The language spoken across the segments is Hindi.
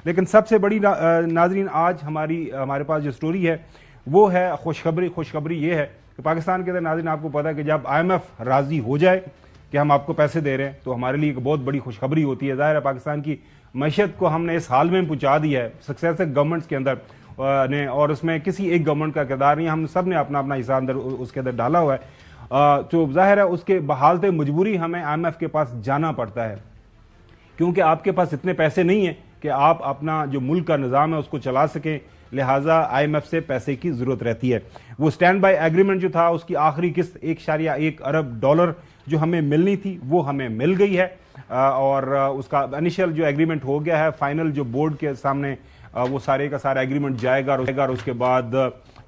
लेकिन सबसे बड़ी नाजरीन आज हमारे पास जो स्टोरी है वो है खुशखबरी ये है कि पाकिस्तान के अंदर नाज़रीन आपको पता है कि जब IMF राजी हो जाए कि हम आपको पैसे दे रहे हैं तो हमारे लिए एक बहुत बड़ी खुशखबरी होती है। ज़ाहिर है पाकिस्तान की मैशत को हमने इस हाल में पहुंचा दिया है सक्सेसिव गवर्नमेंट्स के अंदर ने, और उसमें किसी एक गवर्नमेंट का किरदार नहीं, हम सब ने अपना अपना हिस्सा अंदर उसके अंदर डाला हुआ है। तो जाहिर है उसके बहालत मजबूरी हमें IMF के पास जाना पड़ता है, क्योंकि आपके पास इतने पैसे नहीं है कि आप अपना जो मुल्क का निज़ाम है उसको चला सकें, लिहाजा IMF से पैसे की जरूरत रहती है। वो स्टैंड बाय एग्रीमेंट जो था उसकी आखिरी किस्त 1.1 अरब डॉलर जो हमें मिलनी थी वो हमें मिल गई है, और उसका इनिशियल जो एग्रीमेंट हो गया है, फाइनल जो बोर्ड के सामने वो सारे का सारा एग्रीमेंट जाएगा और उसके बाद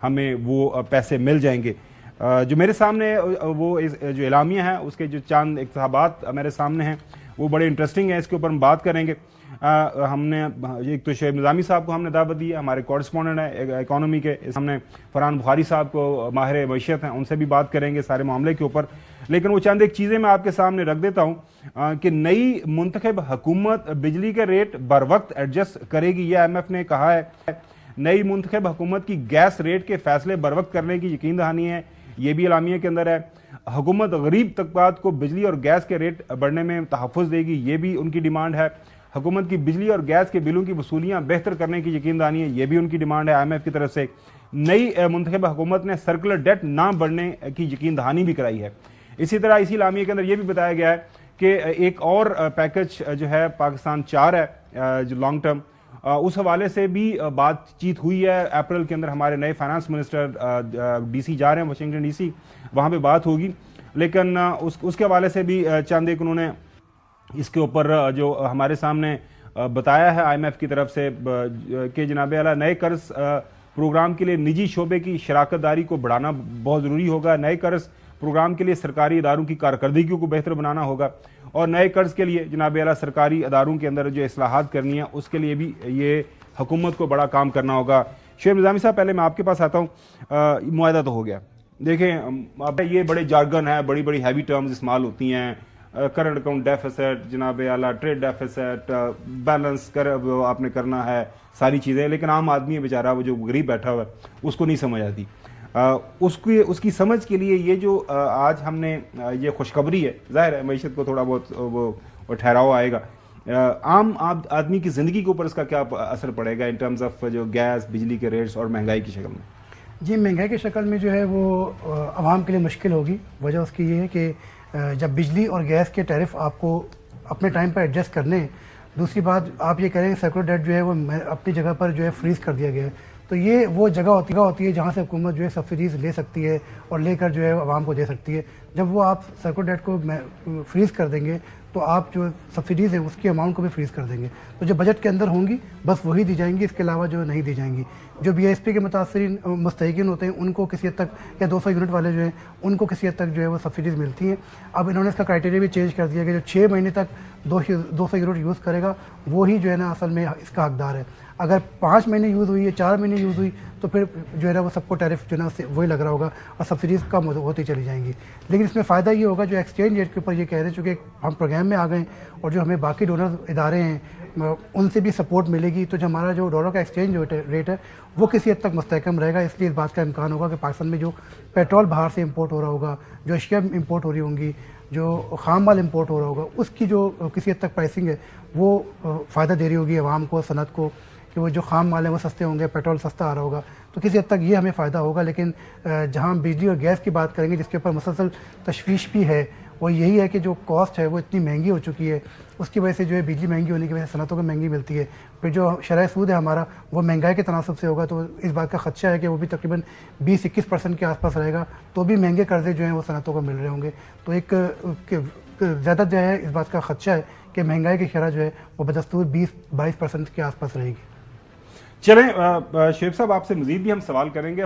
हमें वो पैसे मिल जाएंगे। जो मेरे सामने वो जो एलामिया है उसके जो चंद इख्तिसाबात मेरे सामने हैं वो बड़े इंटरेस्टिंग है, इसके ऊपर हम बात करेंगे। हमने एक तो शोएब निज़ामी साहब को हमने दावत दी है, हमारे कॉरेस्पॉन्डेंट है इकोनॉमी के, हमने फरहान बुखारी साहब को माहिर मैशत हैं, उनसे भी बात करेंगे सारे मामले के ऊपर। लेकिन वो चंद एक चीज़ें मैं आपके सामने रख देता हूँ कि नई मुंतखब हुकूमत बिजली के रेट बर वक्त एडजस्ट करेगी, ये IMF ने कहा है। नई मुंतखब हुकूमत की गैस रेट के फैसले बर वक्त करने की यकीन दहानी है, ये भी एलामिया के अंदर है। हुकूमत गरीब तबकात को बिजली और गैस के रेट बढ़ने में तहफ़्फ़ुज़ देगी, ये भी उनकी डिमांड है। हुकूमत की बिजली और गैस के बिलों की वसूलियाँ बेहतर करने की यकीन दहानी है, ये भी उनकी डिमांड है IMF की तरफ से। नई मुंतखब हुकूमत ने सर्कुलर डेट ना बढ़ने की यकीन दहानी भी कराई है। इसी तरह इसी एलामिया के अंदर यह भी बताया गया है कि एक और पैकेज जो है पाकिस्तान 4 है जो लॉन्ग टर्म, उस हवाले से भी बातचीत हुई है। अप्रैल के अंदर हमारे नए फाइनेंस मिनिस्टर DC जा रहे हैं, वाशिंगटन DC, वहाँ पे बात होगी। लेकिन उसके हवाले से भी चंद एक उन्होंने इसके ऊपर जो हमारे सामने बताया है IMF की तरफ से कि जनाब आला नए कर्ज प्रोग्राम के लिए निजी शोबे की शराकत दारी को बढ़ाना बहुत ज़रूरी होगा। नए कर्ज प्रोग्राम के लिए सरकारी इदारों की कारकर्दगी को बेहतर बनाना होगा, और नए कर्ज के लिए जनाब आला सरकारी इदारों के अंदर जो इस्लाहात करनी है उसके लिए भी ये हुकूमत को बड़ा काम करना होगा। शोएब निज़ामी साहब, पहले मैं आपके पास आता हूँ। मुआहदा तो हो गया, देखें अब ये बड़े जार्गन है, बड़ी बड़ी हैवी टर्म्स इस्तेमाल होती हैं, करंट अकाउंट डेफिसिट, जनाब आला ट्रेड डेफिसिट, बैलेंस कर आपने करना है, सारी चीज़ें, लेकिन आम आदमी है बेचारा, वो जो गरीब बैठा हुआ है उसको नहीं समझ आती। उसकी समझ के लिए ये जो आज हमने ये खुशखबरी है, जाहिर है मैशत को थोड़ा बहुत वो ठहराव आएगा, आम आदमी की ज़िंदगी के ऊपर इसका क्या असर पड़ेगा इन टर्म्स ऑफ जो गैस बिजली के रेट्स और महंगाई की शक्ल में? जी, महंगाई की शक्ल में जो है वो आवाम के लिए मुश्किल होगी। वजह उसकी ये है कि जब बिजली और गैस के टैरिफ आपको अपने टाइम पर एडजस्ट करने हैं, दूसरी बात आप ये करें सर्कुलर डेट जो है वो अपनी जगह पर जो है फ्रीज कर दिया गया है, तो ये वो जगह होती है जहाँ से हुकूमत जो है सब्सिडीज़ ले सकती है और लेकर जो है आवाम को दे सकती है। जब वो आप सर्कुलर डेट को फ्रीज़ कर देंगे तो आप जो सब्सिडीज़ हैं उसकी अमाउंट को भी फ्रीज़ कर देंगे, तो जो बजट के अंदर होंगी बस वही दी जाएंगी, इसके अलावा जो नहीं दी जाएंगी। जो BISP के मुतासरीन मुस्तहिकीन होते हैं उनको किसी हद तक, या 200 यूनिट वाले जो हैं उनको किसी हद तक जो है वो सब्सिडीज़ मिलती हैं। अब इन्होंने इसका क्राइटेरिया भी चेंज कर दिया कि जो 6 महीने तक 200 यूनिट यूज़ करेगा वो ही जो है ना असल में इसका हकदार है। अगर 5 महीने यूज़ हुई है, 4 महीने यूज़ हुई, तो फिर जो है ना वो सबको टैरिफ जो है ना वही लग रहा होगा और सब्सिडीज़ कम होती चली जाएंगी। लेकिन इसमें फ़ायदा ये होगा जो एक्सचेंज रेट के ऊपर ये कह रहे हैं, चूँकि हम प्रोग्राम में आ गए और जो हमें बाकी डोनर इदारे हैं उनसे भी सपोर्ट मिलेगी, तो जो हमारा जो डॉलर का एक्सचेंज रेट है वो किसी हद तक मुस्तहकम रहेगा। इसलिए इस बात का इम्कान होगा कि पाकिस्तान में जो पेट्रोल बाहर से इम्पोर्ट हो रहा होगा, जो अशिया इम्पोर्ट हो रही होंगी, जो खाम माल इम्पोर्ट हो रहा होगा, उसकी जो किसी हद तक प्राइसिंग है वो फ़ायदा दे रही होगी आवाम को, सनत को, कि वो जो खाम माल है वो सस्ते होंगे, पेट्रोल सस्ता आ रहा होगा, तो किसी हद तक ये हमें फ़ायदा होगा। लेकिन जहाँ बिजली और गैस की बात करेंगे जिसके ऊपर मुसलसल तशवीश भी है, वो यही है कि जो कॉस्ट है वो इतनी महंगी हो चुकी है, उसकी वजह से जो है बिजली महंगी होने की वजह से सनतों को महंगी मिलती है, फिर जो शरह सूद है हमारा वो महंगाई के तनासब से होगा, तो इस बात का खदशा है कि वो भी तकरीबन 20-21% के आसपास रहेगा, तो भी महंगे कर्जे जो हैं वो सनतों को मिल रहे होंगे। तो एक ज़्यादा जो है इस बात का खदशा है कि महंगाई की शरह जो है वो बदस्तूर 20-22% के आसपास रहेगी। चलें शोएब साहब, आपसे मजीद भी हम सवाल करेंगे।